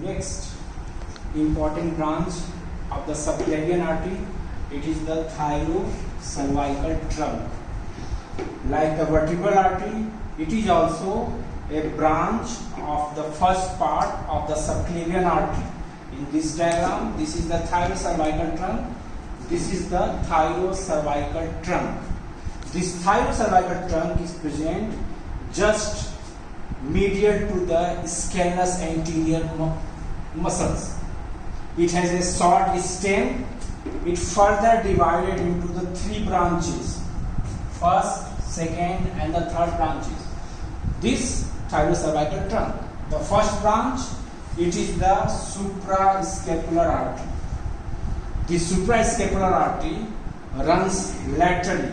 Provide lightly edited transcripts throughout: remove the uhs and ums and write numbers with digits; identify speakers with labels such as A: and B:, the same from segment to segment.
A: next important branch of the subclavian artery. It is the thyrocervical trunk. Like the vertebral artery, it is also a branch of the first part of the subclavian artery. In this diagram, this is the thyrocervical trunk. This is the thyrocervical trunk. This thyrocervical trunk is present just medial to the scalous anterior muscles. It has a short stem. It further divided into the three branches: first, second, and the third branches. This thyrocervical trunk. The first branch, it is the suprascapular artery. The suprascapular artery runs laterally,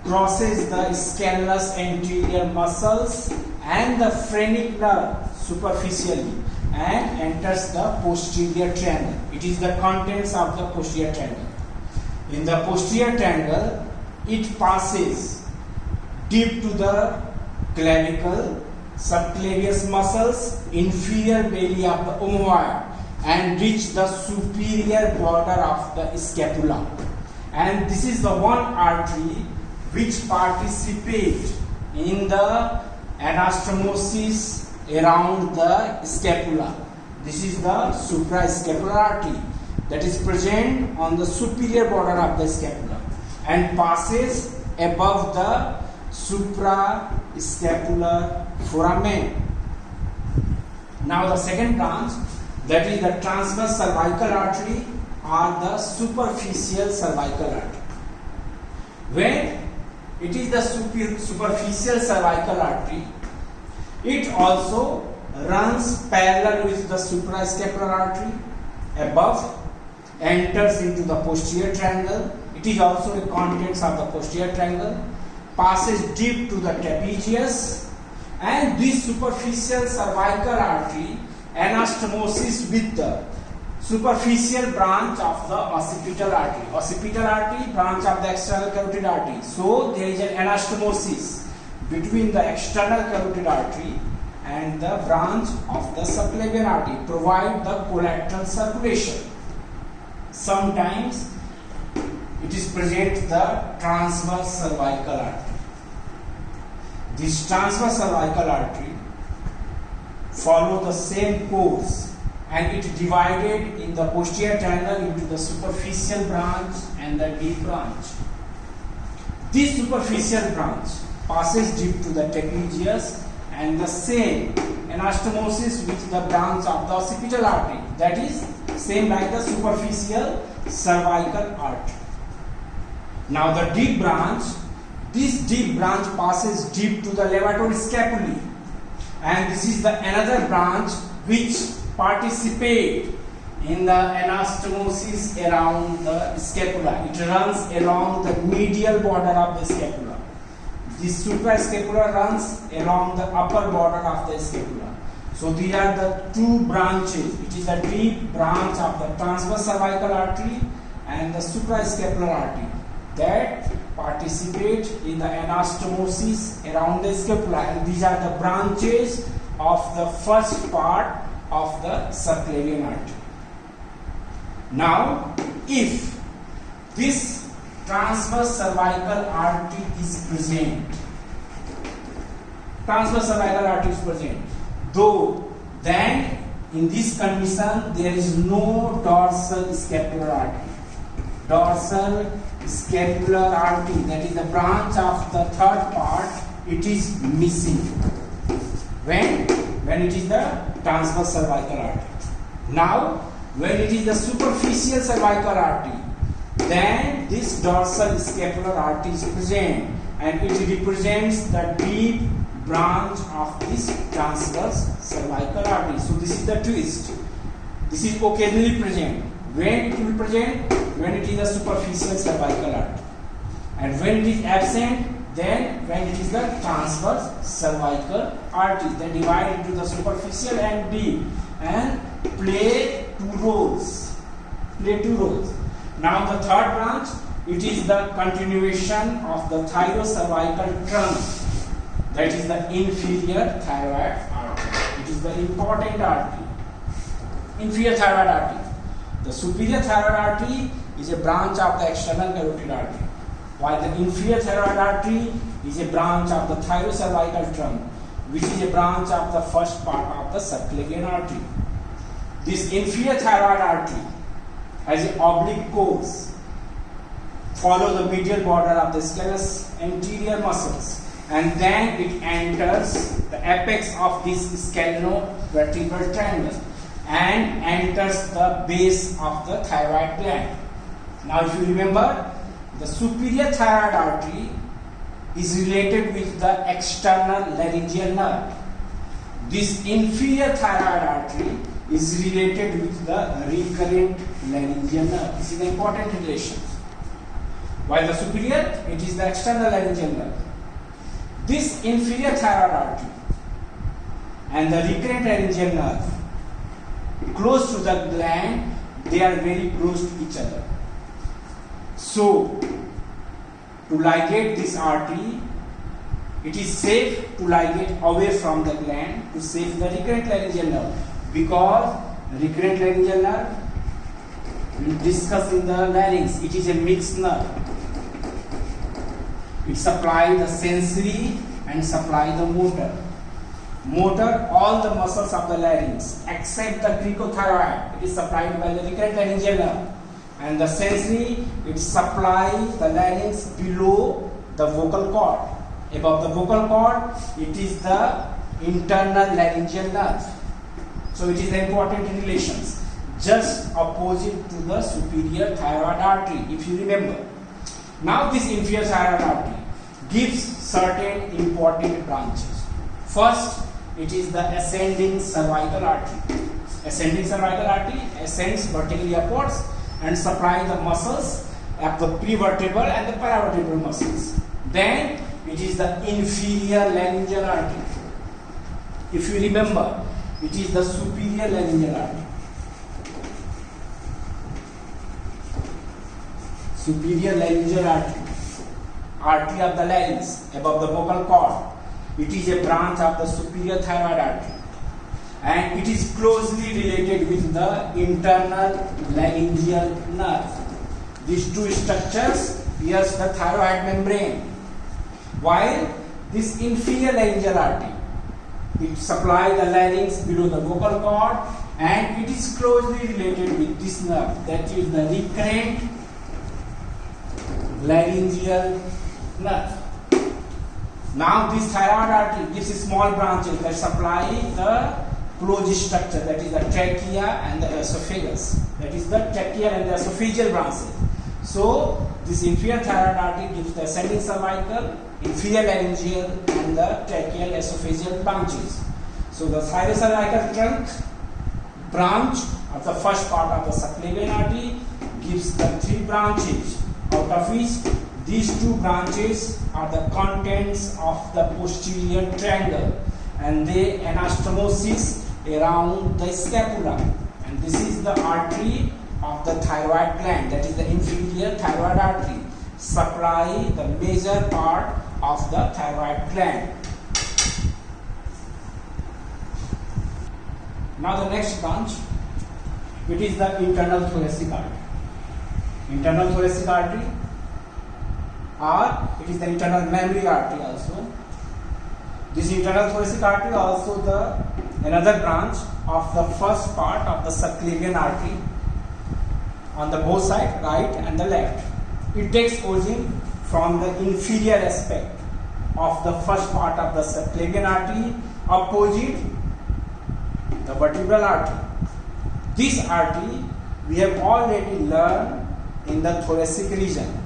A: crosses the scalous anterior muscles and the phrenic nerve superficially, and enters the posterior triangle. It is the contents of the posterior triangle. In the posterior triangle, it passes deep to the clavicle, subclavius muscles, inferior belly of the omohyoid, and reach the superior border of the scapula. And this is the one artery which participates in the anastomosis around the scapula. This is the suprascapular artery that is present on the superior border of the scapula and passes above the suprascapular foramen. Now the second branch, that is the transverse cervical artery or the superficial cervical artery. When it is the superficial cervical artery, it also runs parallel with the suprascapular artery above, enters into the posterior triangle. It is also the contents of the posterior triangle, passes deep to the trapezius, and this superficial cervical artery anastomosis with the superficial branch of the occipital artery. Occipital artery, branch of the external carotid artery. So there is an anastomosis between the external carotid artery and the branch of the subclavian artery, provide the collateral circulation. Sometimes it is present the transverse cervical artery. This transverse cervical artery follow the same course, and it divided in the posterior triangle into the superficial branch and the deep branch. This superficial branch passes deep to the trapezius and the same anastomosis with the branch of the occipital artery, that is same like the superficial cervical artery. Now the deep branch, this deep branch passes deep to the levator scapulae, and this is the another branch which participate in the anastomosis around the scapula. It runs along the medial border of the scapula. This suprascapular runs along the upper border of the scapula. So these are the two branches. It is the deep branch of the transverse cervical artery and the suprascapular artery that participate in the anastomosis around the scapula, and these are the branches of the first part of the subclavian artery. Now, if this transverse cervical artery is present, then in this condition there is no dorsal scapular artery. Dorsal scapular artery, that is the branch of the third part, it is missing when it is the transverse cervical artery. Now when it is the superficial cervical artery, then this dorsal scapular artery is present, and it represents the deep branch of this transverse cervical artery. So this is the twist. This is occasionally present. When it will be present? When it is a superficial cervical artery. And when it is absent, then when it is the transverse cervical artery. They divide into the superficial and deep and play two roles. Now the third branch, it is the continuation of the thyrocervical trunk. That is the inferior thyroid artery. It is the important artery. inferior thyroid artery. The superior thyroid artery is a branch of the external carotid artery, while the inferior thyroid artery is a branch of the thyrocervical trunk, which is a branch of the first part of the subclavian artery. This inferior thyroid artery has an oblique course, follow the medial border of the scalous anterior muscles, and then it enters the apex of this scalenovertebral triangle and enters the base of the thyroid gland. Now if you remember, the superior thyroid artery is related with the external laryngeal nerve. This inferior thyroid artery is related with the recurrent laryngeal nerve. This is an important relation. While the superior, it is the external laryngeal nerve. This inferior thyroid artery and the recurrent laryngeal nerve, close to the gland, they are very close to each other. So, to ligate this artery, it is safe to ligate away from the gland to save the recurrent laryngeal nerve, because recurrent laryngeal nerve, we will discuss in the larynx, it is a mixed nerve. It supplies the sensory and supply the motor. Motor, all the muscles of the larynx except the cricothyroid, it is supplied by the recurrent laryngeal nerve. And the sensory, it supplies the larynx below the vocal cord. Above the vocal cord, it is the internal laryngeal nerve. So it is important relations, just opposite to the superior thyroid artery, if you remember. Now this inferior thyroid artery gives certain important branches. First, it is the ascending cervical artery. Ascending cervical artery ascends vertically upwards and supply the muscles of the prevertebral and the paravertebral muscles. Then it is the inferior laryngeal artery. If you remember, it is the superior laryngeal artery. Superior laryngeal artery, artery of the larynx above the vocal cord. It is a branch of the superior thyroid artery, and it is closely related with the internal laryngeal nerve. These two structures pierce the thyroid membrane, while this inferior laryngeal artery, it supplies the larynx below the vocal cord, and it is closely related with this nerve, that is the recurrent laryngeal nerve. Now this thyroid artery gives small branches that supply the closed structure, that is the trachea and the esophagus, that is the tracheal and the esophageal branches. So this inferior thyroid artery gives the ascending cervical, inferior laryngeal and the tracheal esophageal branches. So the thyrocervical trunk branch of the first part of the subclavian artery gives the three branches, out of which these two branches are the contents of the posterior triangle, and they anastomosis around the scapula, and this is the artery of the thyroid gland, that is the inferior thyroid artery, supply the major part of the thyroid gland. Now the next branch, it is the internal thoracic artery. Internal thoracic artery, or it is the internal mammary artery also. This internal thoracic artery also the another branch of the first part of the subclavian artery on the both sides, right and the left. It takes origin from the inferior aspect of the first part of the subclavian artery, opposite the vertebral artery. This artery we have already learned in the thoracic region.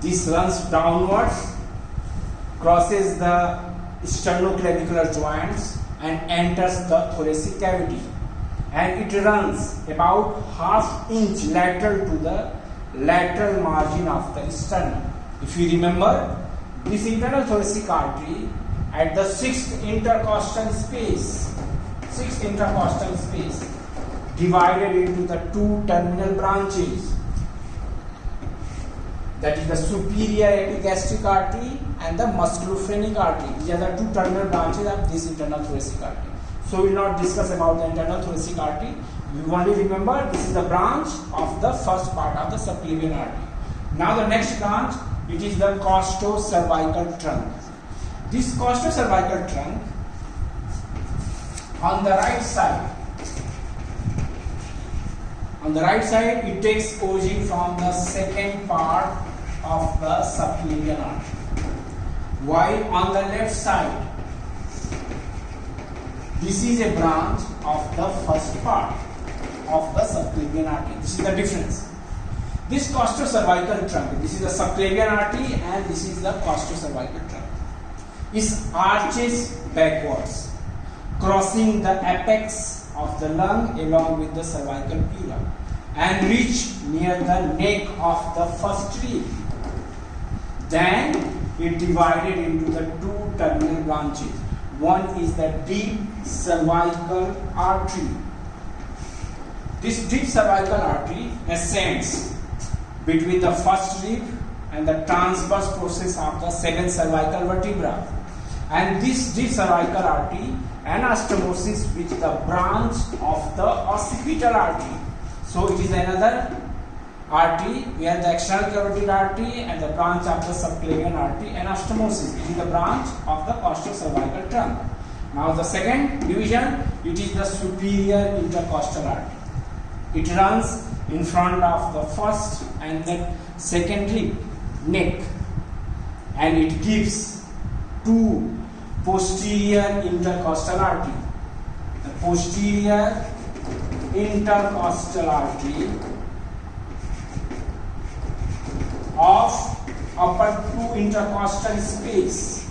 A: This runs downwards, crosses the sternoclavicular joints and enters the thoracic cavity, and it runs about ½ inch lateral to the lateral margin of the sternum. If you remember, this internal thoracic artery at the sixth intercostal space, divided into the two terminal branches, that is the superior epigastric artery and the musculophrenic artery. These are the two terminal branches of this internal thoracic artery. So we will not discuss about the internal thoracic artery. You only remember this is the branch of the first part of the subclavian artery. Now the next branch, it is the costocervical trunk. This costocervical trunk, on the right side, it takes origin from the second part of the subclavian artery, while on the left side, this is a branch of the first part of the subclavian artery. This is the difference. This costocervical trunk, this is the subclavian artery and this is the costocervical trunk, is arches backwards, crossing the apex of the lung along with the cervical pleura and reach near the neck of the first rib. Then it divided into the two terminal branches. One is the deep cervical artery. This deep cervical artery ascends between the first rib and the transverse process of the second cervical vertebra. And this deep cervical artery anastomosis with the branch of the occipital artery. So it is another artery where the external carotid artery and the branch of the subclavian artery anastomosis. It is the branch of the costocervical trunk. Now the second division, it is the superior intercostal artery. It runs in front of the first and the second rib, neck, and it gives two posterior intercostal artery. The posterior intercostal artery of upper two intercostal space